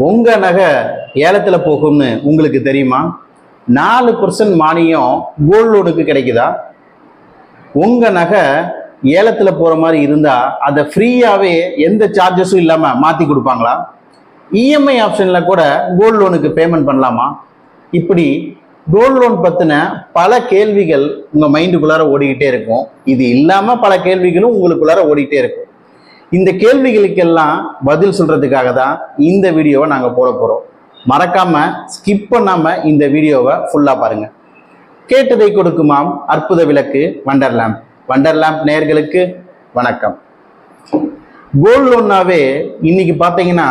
உங்க நகை ஏலத்துல போகும்னு உங்களுக்கு தெரியுமா? 4% மானியம் கோல்டு லோனுக்கு கிடைக்குதா? உங்க நகை ஏலத்துல போற மாதிரி இருந்தா அதை ஃப்ரீயாவே எந்த சார்ஜஸும் இல்லாம மாத்தி கொடுப்பாங்களா? இஎம்ஐ ஆப்ஷன்ல கூட கோல்டு லோனுக்கு பேமெண்ட் பண்ணலாமா? இப்படி கோல்டு லோன் பத்தின பல கேள்விகள் உங்க மைண்டுக்குள்ளார ஓடிக்கிட்டே இருக்கும். இது இல்லாம பல கேள்விகளும் உங்களுக்குள்ளார ஓடிக்கிட்டே இருக்கும். இந்த கேள்விகளுக்கெல்லாம் பதில் சொல்றதுக்காக தான் இந்த வீடியோவை நாங்க போட போறோம். மறக்காம ஸ்கிப் பண்ணாம இந்த வீடியோவை ஃபுல்லா பாருங்க. கேட்டதை கொடுக்குமாம் அற்புத விளக்கு வண்டர்லேம்ப். வண்டர்லேம்ப் நேயர்களுக்கு வணக்கம். கோல்டு லோன்னாவே இன்னைக்கு பாத்தீங்கன்னா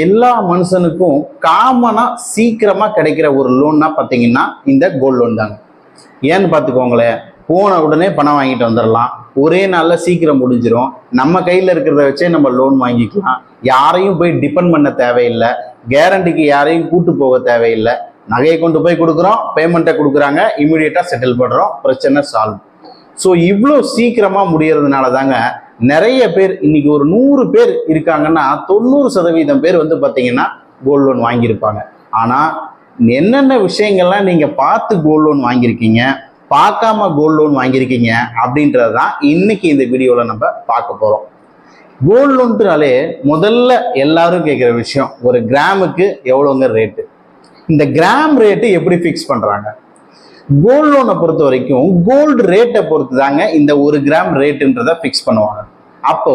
எல்லா மனுஷனுக்கும் காமனா சீக்கிரமா கிடைக்கிற ஒரு லோன்னா பாத்தீங்கன்னா இந்த கோல்டு லோன் தாங்க. ஏன்னு பார்த்துக்கோங்களேன், போன உடனே பணம் வாங்கிட்டு வந்துடலாம், ஒரே நாளில் சீக்கிரம் முடிஞ்சிடும், நம்ம கையில் இருக்கிறத வச்சே நம்ம லோன் வாங்கிக்கலாம், யாரையும் போய் டிபெண்ட் பண்ண தேவையில்லை, கேரண்டிக்கு யாரையும் கூட்டு போக தேவையில்லை, நகையை கொண்டு போய் கொடுக்குறோம், பேமெண்ட்டை கொடுக்குறாங்க, இமீடியட்டாக செட்டில் பண்ணுறோம், பிரச்சனை சால்வ். ஸோ இவ்வளோ சீக்கிரமாக முடியறதுனால தாங்க நிறைய பேர் இன்னைக்கு ஒரு 100 பேர் இருக்காங்கன்னா 90% பேர் வந்து பார்த்தீங்கன்னா கோல்டு லோன் வாங்கியிருப்பாங்க. ஆனால் என்னென்ன விஷயங்கள்லாம் நீங்கள் பார்த்து கோல்டு லோன் வாங்கியிருக்கீங்க, பார்க்காம கோல்டு லோன் வாங்கியிருக்கீங்க அப்படின்றது தான் இன்னைக்கு இந்த வீடியோவில் நம்ம பார்க்க போகிறோம். கோல்டு லோன்றாலே முதல்ல எல்லாரும் கேட்குற விஷயம், ஒரு கிராமுக்கு எவ்வளோங்க ரேட்டு? இந்த கிராம் ரேட்டு எப்படி ஃபிக்ஸ் பண்ணுறாங்க? கோல்டு லோனை பொறுத்த வரைக்கும் கோல்டு ரேட்டை பொறுத்து தாங்க இந்த 1 கிராம் ரேட்டுன்றதை ஃபிக்ஸ் பண்ணுவாங்க. அப்போ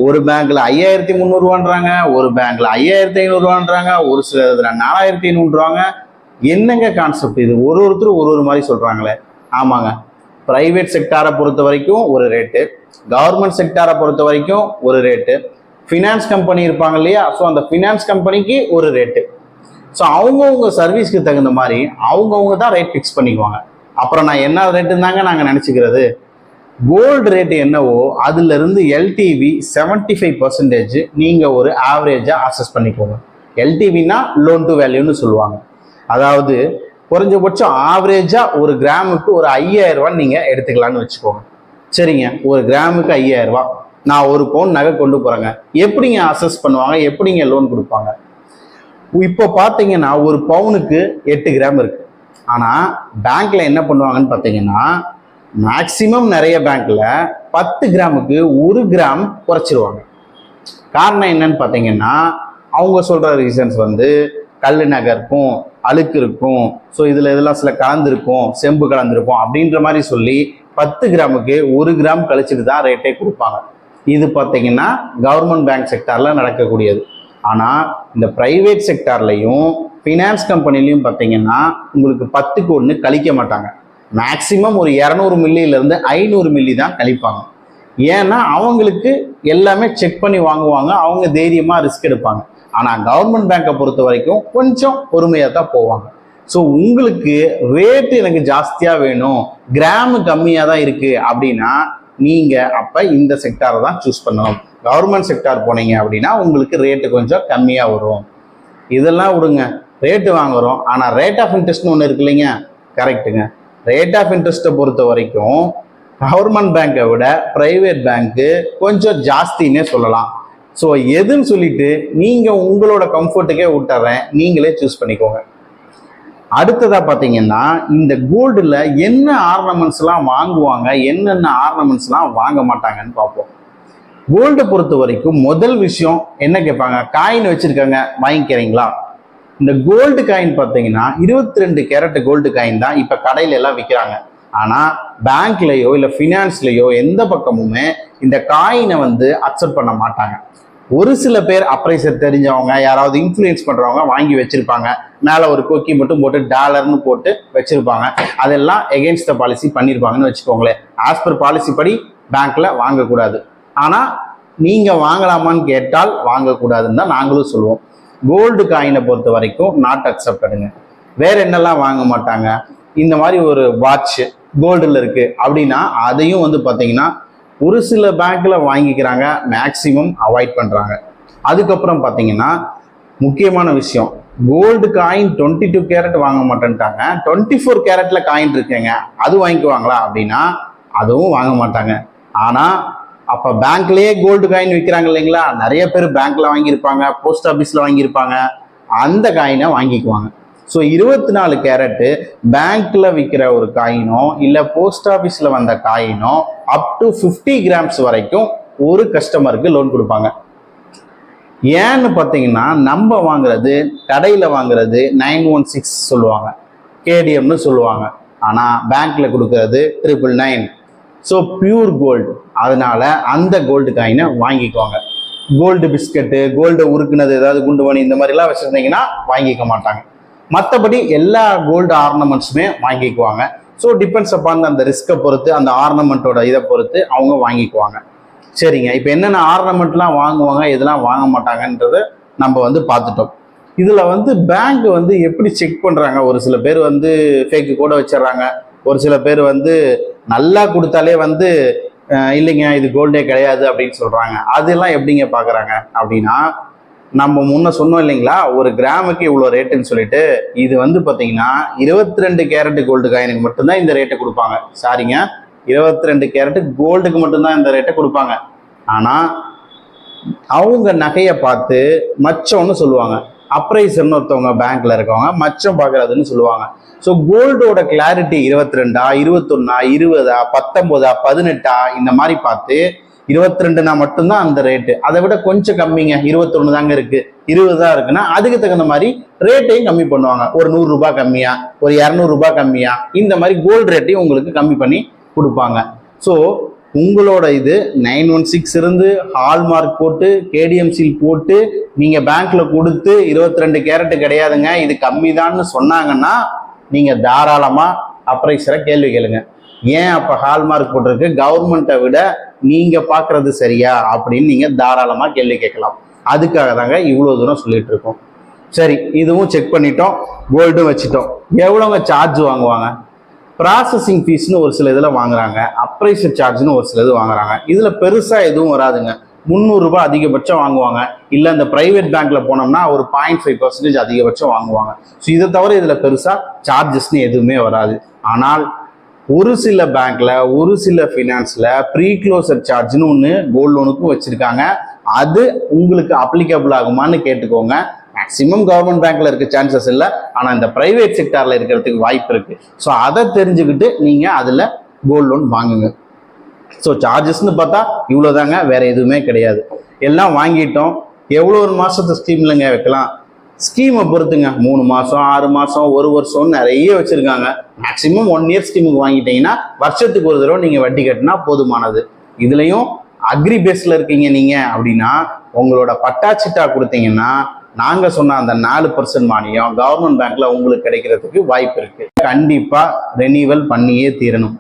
ஒரு பேங்க்ல 5300 ஒரு பேங்க்ல 5500 ஒரு சில இதுல 4500. என்னங்க கான்செப்ட் இது? ஒருத்தர் ஒரு மாதிரி சொல்றாங்களே. ஆமாங்க, பிரைவேட் செக்டாரை பொறுத்த வரைக்கும் ஒரு ரேட்டு, கவர்மெண்ட் செக்டாரை பொறுத்த வரைக்கும் ஒரு ரேட்டு, ஃபினான்ஸ் கம்பெனி இருப்பாங்க இல்லையா, ஸோ அந்த ஃபினான்ஸ் கம்பெனிக்கு ஒரு ரேட்டு. ஸோ அவங்கவுங்க சர்வீஸ்க்கு தகுந்த மாதிரி அவங்கவுங்க தான் ரேட் ஃபிக்ஸ் பண்ணிக்குவாங்க. அப்புறம் நான் என்ன ரேட்டுன்னு தாங்க நாங்கள் நினச்சிக்கிறது. கோல்டு ரேட்டு என்னவோ அதுல இருந்து எல்டிவி 75% நீங்கள் ஒரு ஆவரேஜாக அசஸ் பண்ணிக்கோங்க. எல்டிவினா லோன் டு வேல்யூன்னு சொல்லுவாங்க. அதாவது குறைஞ்சபட்சம் ஆவரேஜாக ஒரு கிராமுக்கு ஒரு 5000 ரூபாய் நீங்கள் எடுத்துக்கலான்னு வச்சுக்கோங்க. சரிங்க, ஒரு கிராமுக்கு 5000 ரூபாய். நான் ஒரு பவுன் நகை கொண்டு போகிறேங்க, எப்படிங்க அசஸ் பண்ணுவாங்க, எப்படிங்க லோன் கொடுப்பாங்க? இப்போ பார்த்தீங்கன்னா ஒரு பவுனுக்கு 8 கிராம் இருக்கு. ஆனால் பேங்க்ல என்ன பண்ணுவாங்கன்னு பார்த்தீங்கன்னா மேக்சிமம் நிறைய பேங்க்ல 10 கிராமுக்கு 1 கிராம் குறைச்சிருவாங்க. காரணம் என்னன்னு பார்த்தீங்கன்னா அவங்க சொல்ற ரீசன்ஸ் வந்து கல் நகை இருக்கும், அழுக்கு இருக்கும், ஸோ இதெல்லாம் சில கலந்துருக்கும், செம்பு கலந்துருக்கும் அப்படின்ற மாதிரி சொல்லி 10 கிராமுக்கு 1 கிராம் கழிச்சுட்டு தான் ரேட்டே கொடுப்பாங்க. இது பார்த்தீங்கன்னா கவர்மெண்ட் பேங்க் செக்டார்ல நடக்கக்கூடியது. ஆனால் இந்த பிரைவேட் செக்டார்லையும் ஃபினான்ஸ் கம்பெனிலையும் பார்த்தீங்கன்னா உங்களுக்கு 10க்கு 1 கழிக்க மாட்டாங்க. மேக்சிமம் ஒரு 200 மில்லியிலேருந்து 500 மில்லி தான் கழிப்பாங்க. ஏன்னா அவங்களுக்கு எல்லாமே செக் பண்ணி வாங்குவாங்க, அவங்க தைரியமாக ரிஸ்க் எடுப்பாங்க. ஆனால் கவர்மெண்ட் பேங்கை பொறுத்த வரைக்கும் கொஞ்சம் பொறுமையாக தான் போவாங்க. ஸோ உங்களுக்கு ரேட்டு எனக்கு ஜாஸ்தியாக வேணும், கிராமு கம்மியாக தான் இருக்குது அப்படின்னா நீங்கள் அப்போ இந்த செக்டாரை தான் சூஸ் பண்ணணும். கவர்மெண்ட் செக்டார் போனீங்க அப்படின்னா உங்களுக்கு ரேட்டு கொஞ்சம் கம்மியாக வரும். இதெல்லாம் விடுங்க, ரேட்டு வாங்குறோம், ஆனால் ரேட் ஆஃப் இன்ட்ரெஸ்ட்னு ஒன்று இருக்கு இல்லைங்க. கரெக்டுங்க, ரேட் ஆஃப் இன்ட்ரெஸ்ட்டை பொறுத்த வரைக்கும் கவர்மெண்ட் பேங்கை விட பிரைவேட் பேங்க்கு கொஞ்சம் ஜாஸ்தின்னே சொல்லலாம். ஸோ எதுன்னு சொல்லிட்டு நீங்கள் உங்களோட கம்ஃபர்ட்டுக்கே விட்டுறேன், நீங்களே சூஸ் பண்ணிக்கோங்க. அடுத்ததா பார்த்தீங்கன்னா இந்த கோல்டில் என்ன ஆர்னமெண்ட்ஸ்லாம் வாங்குவாங்க, என்னென்ன ஆர்னமெண்ட்ஸ்லாம் வாங்க மாட்டாங்கன்னு பார்ப்போம். கோல்டை பொறுத்த வரைக்கும் முதல் விஷயம் என்ன கேட்பாங்க, காயின் வச்சிருக்காங்க வாங்கிக்கிறீங்களா? இந்த கோல்டு காயின் பார்த்தீங்கன்னா 22 கேரட் கோல்டு காயின் தான் இப்போ கடையில எல்லாம் விற்கிறாங்க. ஆனால் பேங்க்லேயோ இல்லை ஃபினான்ஸ்லேயோ எந்த பக்கமுமே இந்த காயினை வந்து அக்செப்ட் பண்ண மாட்டாங்க. ஒரு சில பேர் அப்ரைசர் தெரிஞ்சவங்க, யாராவது இன்ஃப்ளூயன்ஸ் பண்ணுறவங்க வாங்கி வச்சிருப்பாங்க, மேலே ஒரு கொக்கி மட்டும் போட்டு டாலர்னு போட்டு வச்சிருப்பாங்க. அதெல்லாம் எகென்ஸ்ட் த பாலிசி பண்ணியிருப்பாங்கன்னு வச்சுக்கோங்களேன். ஆஸ் பர் பாலிசி படி பேங்க்ல வாங்கக்கூடாது. ஆனால் நீங்கள் வாங்கலாமான்னு கேட்டால் வாங்கக்கூடாதுன்னு தான் நாங்களும் சொல்லுவோம். கோல்டு காயினை பொறுத்த வரைக்கும் நாட் அக்செப்டடுங்க. வேற என்னெல்லாம் வாங்க மாட்டாங்க, இந்த மாதிரி ஒரு வாட்ச் கோல்டில் இருக்கு அப்படின்னா அதையும் வந்து பார்த்தீங்கன்னா ஒரு சில பேங்க்ல வாங்கிக்கிறாங்க, மேக்சிமம் அவாய்ட் பண்ணுறாங்க. அதுக்கப்புறம் பார்த்தீங்கன்னா முக்கியமான விஷயம், கோல்டு காயின் 22 கேரட் வாங்க மாட்டேன்ட்டாங்க, 24 கேரட்ல காயின் இருக்குங்க, அது வாங்கிக்குவாங்களா அப்படின்னா அதுவும் வாங்க மாட்டாங்க. ஆனால் அப்போ பேங்க்லேயே கோல்டு காயின் விற்கிறாங்க இல்லைங்களா, நிறைய பேர் பேங்க்ல வாங்கியிருப்பாங்க, போஸ்ட் ஆஃபீஸில் வாங்கியிருப்பாங்க, அந்த காயினை வாங்கிக்குவாங்க. ஸோ 24 கேரட்டு பேங்க்ல விற்கிற ஒரு காயினோ இல்லை போஸ்ட் ஆஃபீஸில் வந்த காயினோ அப் டு 50 கிராம்ஸ் வரைக்கும் ஒரு கஸ்டமருக்கு லோன் கொடுப்பாங்க. ஏன்னு பார்த்தீங்கன்னா நம்ம வாங்குறது கடையில் வாங்குறது 916 சொல்லுவாங்க, கேடிஎம்னு சொல்லுவாங்க. ஆனால் பேங்க்ல கொடுக்கறது 999. So pure gold. அதனால அந்த கோல்டு காயினை வாங்கிக்குவாங்க. கோல்டு பிஸ்கட்டு, கோல்டு உருக்குனது, ஏதாவது குண்டு மணி இந்த மாதிரிலாம் வச்சுருந்தீங்கன்னா வாங்கிக்க மாட்டாங்க. மற்றபடி எல்லா கோல்டு ஆர்னமெண்ட்ஸுமே வாங்கிக்குவாங்க. ஸோ டிபெண்ட்ஸ் அப்பான் அந்த ரிஸ்க்கை பொறுத்து, அந்த ஆர்னமெண்ட்டோட இதை பொறுத்து அவங்க வாங்கிக்குவாங்க. சரிங்க, இப்போ என்னென்ன ஆர்னமெண்ட்லாம் வாங்குவாங்க, இதெல்லாம் வாங்க மாட்டாங்கன்றத நம்ம பார்த்துட்டோம். இதில் பேங்க் எப்படி செக் பண்ணுறாங்க? ஒரு சில பேர் ஃபேக்கு கூட வச்சிடறாங்க. ஒரு சில பேர் நல்லா கொடுத்தாலே இல்லைங்க இது கோல்டே கிடையாது அப்படின்னு சொல்கிறாங்க. அதெல்லாம் எப்படிங்க பார்க்குறாங்க அப்படின்னா, நம்ம முன்ன சொன்னோம் இல்லைங்களா, ஒரு கிராமுக்கு இவ்வளோ ரேட்டுன்னு சொல்லிட்டு. இது பார்த்தீங்கன்னா 22 கேரட் கோல்டு காயினுக்கு மட்டும்தான் இந்த ரேட்டை கொடுப்பாங்க. சாரிங்க, 22 கேரட் கோல்டுக்கு மட்டும்தான் இந்த ரேட்டை கொடுப்பாங்க. ஆனால் அவங்க நகையை பார்த்து மச்சம்னு சொல்லுவாங்க. அப்ரைசர்னு ஒருத்தவங்க பேங்க்ல இருக்கவங்க மச்சம் பார்க்கறதுன்னு சொல்லுவாங்க. ஸோ கோல்டோட கிளாரிட்டி 22, 21, 20, 19, 18 இந்த மாதிரி பார்த்து 22 மட்டும்தான் அந்த ரேட்டு. அதை விட கொஞ்சம் கம்மிங்க, 21 தாங்க இருக்கு, 20 தான் இருக்குன்னா அதுக்கு தகுந்த மாதிரி ரேட்டையும் கம்மி பண்ணுவாங்க. ஒரு 100 ரூபாய் கம்மியா, ஒரு 200 ரூபாய் கம்மியா, இந்த மாதிரி கோல்டு ரேட்டையும் உங்களுக்கு கம்மி பண்ணி கொடுப்பாங்க. ஸோ உங்களோட இது 916 இருந்து ஹால்மார்க் போட்டு கேடிஎம் சீல் போட்டு நீங்க பேங்க்ல கொடுத்து 22 கேரட் கிடையாதுங்க இது கம்மி தான்னு சொன்னாங்கன்னா நீங்க தாராளமா அப்ரைசரை கேள்வி கேளுங்க. ஏன் அப்ப ஹால்மார்க் போட்டிருக்கு, கவர்மெண்ட்டை விட நீங்க பாக்குறது சரியா அப்படின்னு நீங்க தாராளமா கேள்வி கேட்கலாம். அதுக்காக தாங்க இவ்வளவு தூரம் சொல்லிட்டு இருக்கோம். சரி, இதுவும் செக் பண்ணிட்டோம், கோல்டும் வச்சுட்டோம். எவ்வளவுங்க சார்ஜ் வாங்குவாங்க? ப்ராசஸிங் ஃபீஸ்னு ஒரு சில இதில் வாங்குறாங்க, அப்ரைசர் சார்ஜ்னு ஒரு சில இது வாங்குறாங்க. இதில் பெருசாக எதுவும் வராதுங்க. 300 ரூபாய் அதிகபட்சம் வாங்குவாங்க. இல்லை இந்த ப்ரைவேட் பேங்க்ல போனோம்னா ஒரு 0.5% அதிகபட்சம் வாங்குவாங்க. ஸோ இதை தவிர இதில் பெருசாக சார்ஜஸ்ன்னு எதுவுமே வராது. ஆனால் ஒரு சில பேங்க்ல, ஒரு சில ஃபினான்ஸ்ல ப்ரீ க்ளோசர் சார்ஜ்னு ஒன்று கோல்டு லோனுக்கும் வச்சிருக்காங்க. அது உங்களுக்கு அப்ளிகபிள் ஆகுமான்னு கேட்டுக்கோங்க. மேக்சிமம் கவர்மெண்ட் பேங்க்ல இருக்க சான்சஸ் இல்லை, ஆனால் இந்த பிரைவேட் செக்டார்ல இருக்கிறதுக்கு வாய்ப்பு இருக்கு. ஸோ அதை தெரிஞ்சுக்கிட்டு நீங்க அதில் கோல்டு லோன் வாங்குங்க. ஸோ சார்ஜஸ்ன்னு பார்த்தா இவ்வளோதாங்க, வேற எதுவுமே கிடையாது. எல்லாம் வாங்கிட்டோம். எவ்வளோ ஒரு மாசத்து ஸ்கீம்லங்க வைக்கலாம்? ஸ்கீமை பொறுத்துங்க. 3 மாசம், 6 மாசம், 1 வருஷம் நிறைய வச்சிருக்காங்க. மேக்சிமம் 1 இயர் ஸ்கீமுக்கு வாங்கிட்டீங்கன்னா வருஷத்துக்கு ஒரு தடவை நீங்க வட்டி கட்டினா போதுமானது. இதுலயும் அக்ரி பேஸ்ல இருக்கீங்க நீங்க அப்படின்னா உங்களோட பட்டாச்சிட்டா கொடுத்தீங்கன்னா நாங்க சொன்ன அந்த 4% மானியம் கவர்மெண்ட் பேங்க்ல உங்களுக்கு கிடைக்கிறதுக்கு வாய்ப்பு இருக்கு. கண்டிப்பா ரெனிவல் பண்ணியே தீரணும்.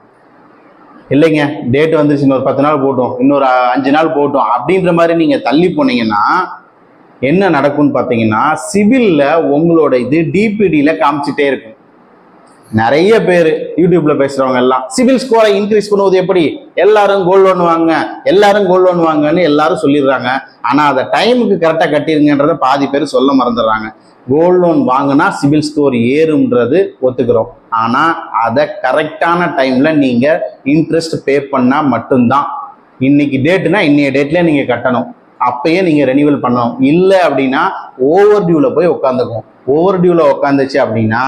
இல்லைங்க டேட் வந்துருச்சு, இன்னொரு 10 நாள் போட்டோம், இன்னொரு 5 நாள் போட்டோம் அப்படின்ற மாதிரி நீங்க தள்ளி போனீங்கன்னா என்ன நடக்கும்னு பார்த்தீங்கன்னா சிபில்ல உங்களோட இது டிபிடியில காமிச்சிட்டே இருக்கும். நிறைய பேர் யூடியூப்ல பேசுறவங்க எல்லாம் சிவில் ஸ்கோரை இன்க்ரீஸ் பண்ணுவது எப்படி, எல்லாரும் கோல்டு லோன் வாங்க, எல்லாரும் கோல்டு லோன் வாங்கன்னு எல்லாரும் சொல்லிடுறாங்க. ஆனா அதை டைமுக்கு கரெக்டா கட்டிருங்கன்றத பாதி பேர் சொல்ல மறந்துடுறாங்க. கோல்டு லோன் வாங்கினா சிவில் ஸ்கோர் ஏறும்ன்றது ஒத்துக்கிறோம். ஆனா அதை கரெக்டான டைம்ல நீங்க இன்ட்ரெஸ்ட் பே பண்ணா மட்டும்தான். இன்னைக்கு டேட்னா இன்னைய டேட்ல நீங்க கட்டணும், அப்பயே நீங்க ரெனிவல் பண்ணணும். இல்லை அப்படின்னா ஓவர் டியூல போய் உட்காந்துக்கும். ஓவர் டியூல உட்காந்துச்சு அப்படின்னா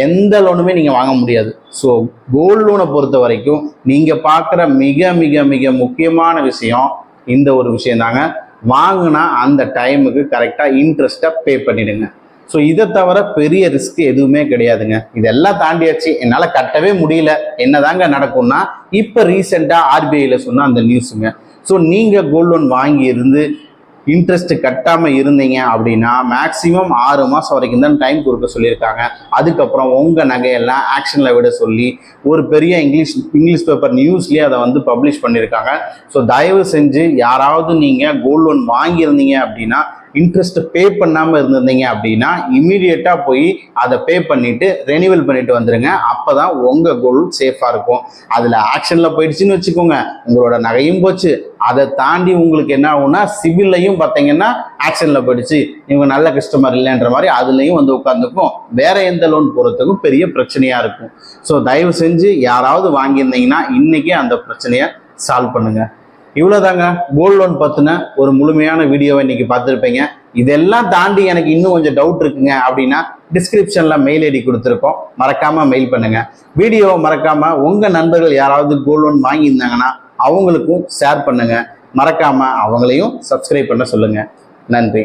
எந்த லோனுமே நீங்க வாங்க முடியாது. ஸோ கோல்டு லோனை பொறுத்த வரைக்கும் நீங்க பார்க்குற மிக மிக மிக முக்கியமான விஷயம் இந்த ஒரு விஷயம் தாங்க. வாங்கினா அந்த டைமுக்கு கரெக்டா இன்ட்ரெஸ்டை பே பண்ணிடுங்க. ஸோ இதை தவிர பெரிய ரிஸ்க் எதுவுமே கிடையாதுங்க. இதெல்லாம் தாண்டியாச்சு, என்னால் கட்டவே முடியல, என்னதாங்க நடக்கும்னா இப்போ ரீசெண்டாக ஆர்பிஐல சொன்ன அந்த நியூஸுங்க. ஸோ நீங்கள் கோல்டு லோன் வாங்கி இருந்து இன்ட்ரெஸ்ட் கட்டாம இருந்தீங்க அப்படின்னா மேக்சிமம் 6 மாசம் வரைக்கும் தான் டைம் கொடுக்க சொல்லியிருக்காங்க. அதுக்கப்புறம் உங்க நகையெல்லாம் ஆக்ஷன்ல விட சொல்லி ஒரு பெரிய இங்கிலீஷ் பேப்பர் நியூஸ்லயே அதை பப்ளிஷ் பண்ணியிருக்காங்க. ஸோ தயவு செஞ்சு யாராவது நீங்க கோல்டு லோன் வாங்கியிருந்தீங்க அப்படின்னா இன்ட்ரெஸ்ட் பே பண்ணாம இருந்திருந்தீங்க அப்படின்னா இமீடியட்டா போய் அதை பே பண்ணிட்டு ரெனிவல் பண்ணிட்டு வந்துருங்க. அப்பதான் உங்க கோல்டு சேஃபா இருக்கும். அதுல ஆக்ஷன்ல போயிடுச்சுன்னு வச்சுக்கோங்க, உங்களோட நகையும் போச்சு. அதை தாண்டி உங்களுக்கு என்ன ஆகும்னா சிபில்லையும் பார்த்தீங்கன்னா ஆக்ஷன்ல போயிடுச்சு, இவங்க நல்ல கஸ்டமர் இல்லைன்ற மாதிரி அதுலயும் உட்காந்துக்கும். வேற எந்த லோன் போறதுக்கும் பெரிய பிரச்சனையா இருக்கும். ஸோ தயவு செஞ்சு யாராவது வாங்கியிருந்தீங்கன்னா இன்னைக்கே அந்த பிரச்சனையை சால்வ் பண்ணுங்க. இவ்வளோதாங்க கோல்டு லோன் பற்றின ஒரு முழுமையான வீடியோவை இன்னைக்கு பார்த்துருப்பீங்க. இதெல்லாம் தாண்டி எனக்கு இன்னும் கொஞ்சம் டவுட் இருக்குங்க அப்படின்னா டிஸ்கிரிப்ஷனில் மெயில் ஐடி கொடுத்துருக்கோம், மறக்காமல் மெயில் பண்ணுங்க. வீடியோவை மறக்காமல் உங்கள் நண்பர்கள் யாராவது கோல்டு லோன் வாங்கியிருந்தாங்கன்னா அவங்களுக்கும் ஷேர் பண்ணுங்க. மறக்காமல் அவங்களையும் சப்ஸ்கிரைப் பண்ண சொல்லுங்கள். நன்றி.